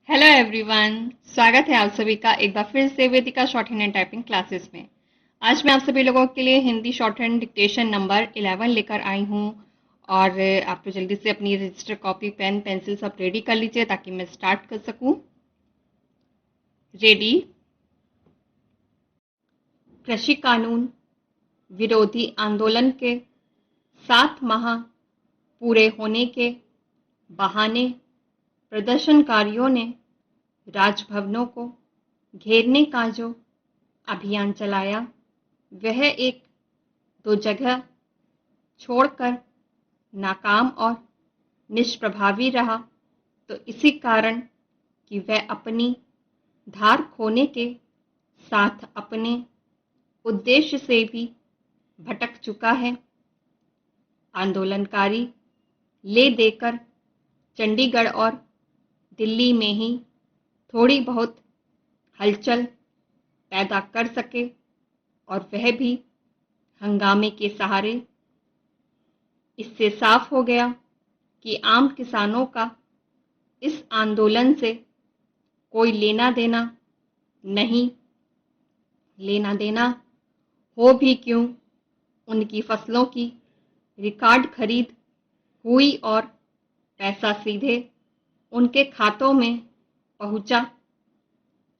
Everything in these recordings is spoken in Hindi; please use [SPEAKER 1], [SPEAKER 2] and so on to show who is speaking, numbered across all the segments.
[SPEAKER 1] Hello everyone. स्वागत है आप सभी का एक बार फिर से Vedika shorthand and typing classes में। आज मैं आप सभी लोगों के लिए Hindi shorthand dictation number 11 लेकर आई हूँ। और आप तो जल्दी से अपनी रजिस्टर कॉपी पेन पेंसिल सब रेडी कर लीजिए ताकि मैं स्टार्ट कर सकूँ। रेडी। कृषि कानून विरोधी आंदोलन के 7 माह पूरे होने के बहाने प्रदर्शनकारियों ने राजभवनों को घेरने का जो अभियान चलाया वह एक दो जगह छोड़कर नाकाम और निष्प्रभावी रहा। तो इसी कारण कि वह अपनी धार खोने के साथ अपने उद्देश्य से भी भटक चुका है। आंदोलनकारी ले देकर चंडीगढ़ और दिल्ली में ही थोड़ी बहुत हलचल पैदा कर सके और वह भी हंगामे के सहारे। इससे साफ हो गया कि आम किसानों का इस आंदोलन से कोई लेना देना नहीं। लेना देना हो भी क्यों, उनकी फसलों की रिकॉर्ड खरीद हुई और पैसा सीधे उनके खातों में पहुंचा।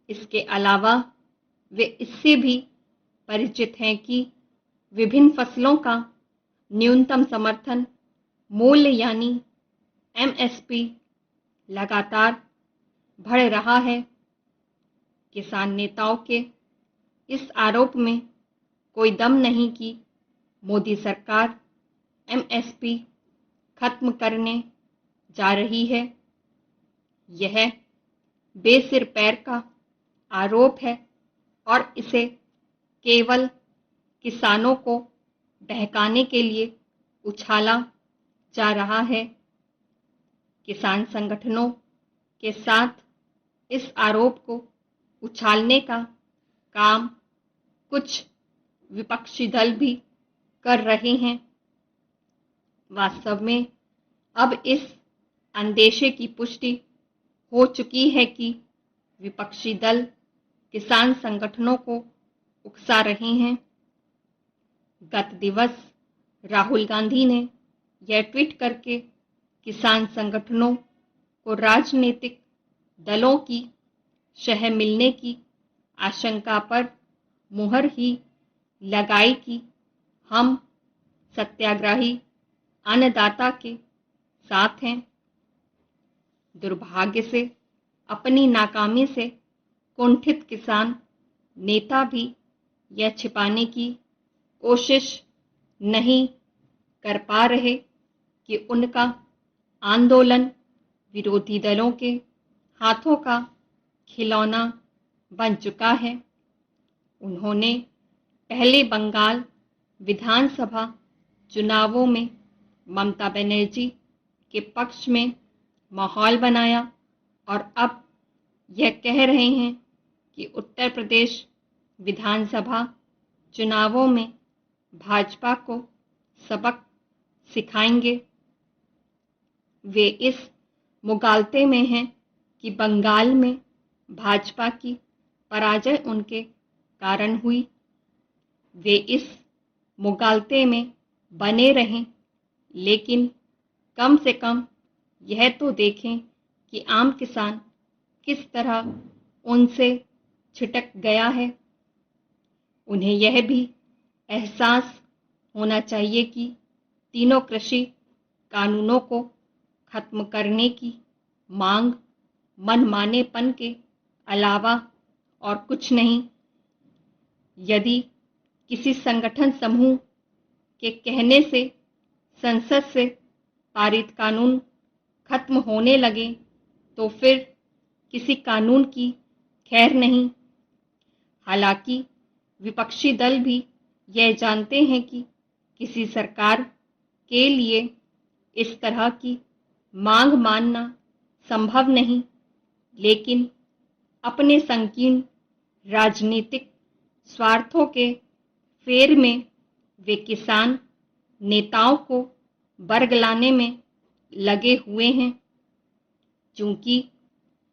[SPEAKER 1] इसके अलावा वे इससे भी परिचित हैं कि विभिन्न फसलों का न्यूनतम समर्थन मूल्य यानी एमएसपी लगातार बढ़ रहा है। किसान नेताओं के इस आरोप में कोई दम नहीं कि मोदी सरकार एमएसपी खत्म करने जा रही है। यह बेसिर पैर का आरोप है और इसे केवल किसानों को बहकाने के लिए उछाला जा रहा है। किसान संगठनों के साथ इस आरोप को उछालने का काम कुछ विपक्षी दल भी कर रहे हैं। वास्तव में अब इस अंदेशे की पुष्टि हो चुकी है कि विपक्षी दल किसान संगठनों को उकसा रहे हैं। गत दिवस राहुल गांधी ने यह ट्वीट करके किसान संगठनों को राजनीतिक दलों की शह मिलने की आशंका पर मुहर ही लगाई कि हम सत्याग्रही अन्नदाता के साथ हैं। दुर्भाग्य से अपनी नाकामी से कुंठित किसान नेता भी यह छिपाने की कोशिश नहीं कर पा रहे कि उनका आंदोलन विरोधी दलों के हाथों का खिलौना बन चुका है। उन्होंने पहले बंगाल विधानसभा चुनावों में ममता बनर्जी के पक्ष में माहौल बनाया और अब यह कह रहे हैं कि उत्तर प्रदेश विधानसभा चुनावों में भाजपा को सबक सिखाएंगे। वे इस मुगालते में हैं कि बंगाल में भाजपा की पराजय उनके कारण हुई। वे इस मुगालते में बने रहें, लेकिन कम से कम यह तो देखें कि आम किसान किस तरह उनसे छिटक गया है। उन्हें यह भी एहसास होना चाहिए कि तीनों कृषि कानूनों को खत्म करने की मांग मनमानेपन के अलावा और कुछ नहीं। यदि किसी संगठन समूह के कहने से संसद से पारित कानून खत्म होने लगे तो फिर किसी कानून की खैर नहीं। हालांकि विपक्षी दल भी यह जानते हैं कि किसी सरकार के लिए इस तरह की मांग मानना संभव नहीं, लेकिन अपने संकीर्ण राजनीतिक स्वार्थों के फेर में वे किसान नेताओं को बरगलाने में लगे हुए हैं। चूंकि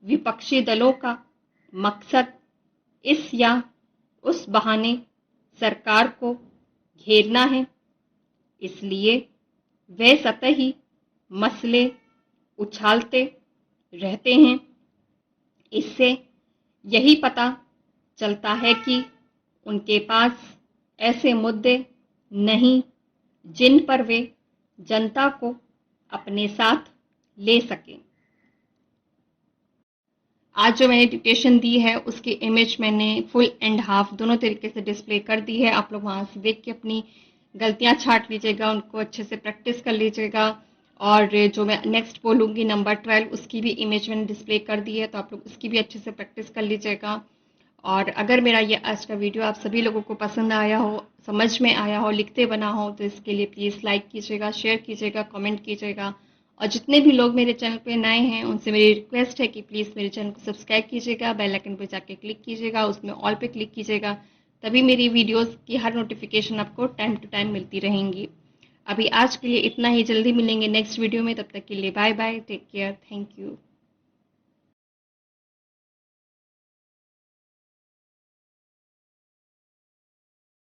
[SPEAKER 1] विपक्षी दलों का मकसद इस या उस बहाने सरकार को घेरना है, इसलिए वे सतही मसले उछालते रहते हैं। इससे यही पता चलता है कि उनके पास ऐसे मुद्दे नहीं जिन पर वे जनता को अपने साथ ले सकें। आज जो मैंने डिक्टेशन दी है उसकी इमेज मैंने फुल एंड हाफ दोनों तरीके से डिस्प्ले कर दी है। आप लोग वहां से देख के अपनी गलतियां छांट लीजिएगा, उनको अच्छे से प्रैक्टिस कर लीजिएगा। और जो मैं नेक्स्ट बोलूँगी नंबर 12, उसकी भी इमेज मैंने डिस्प्ले कर दी है, तो आप लोग उसकी भी अच्छे से प्रैक्टिस कर लीजिएगा। और अगर मेरा ये आज का वीडियो आप सभी लोगों को पसंद आया हो, समझ में आया हो, लिखते बना हो, तो इसके लिए प्लीज़ लाइक कीजिएगा, शेयर कीजिएगा, कमेंट कीजिएगा। और जितने भी लोग मेरे चैनल पे नए हैं उनसे मेरी रिक्वेस्ट है कि प्लीज़ मेरे चैनल को सब्सक्राइब कीजिएगा, बेल आइकन पे जाके क्लिक कीजिएगा, उसमें ऑल पे क्लिक कीजिएगा, तभी मेरी वीडियोस की हर नोटिफिकेशन आपको टाइम टू टाइम मिलती रहेंगी। अभी आज के लिए इतना ही, जल्दी मिलेंगे नेक्स्ट वीडियो में, तब तक के लिए bye bye, take care, thank you.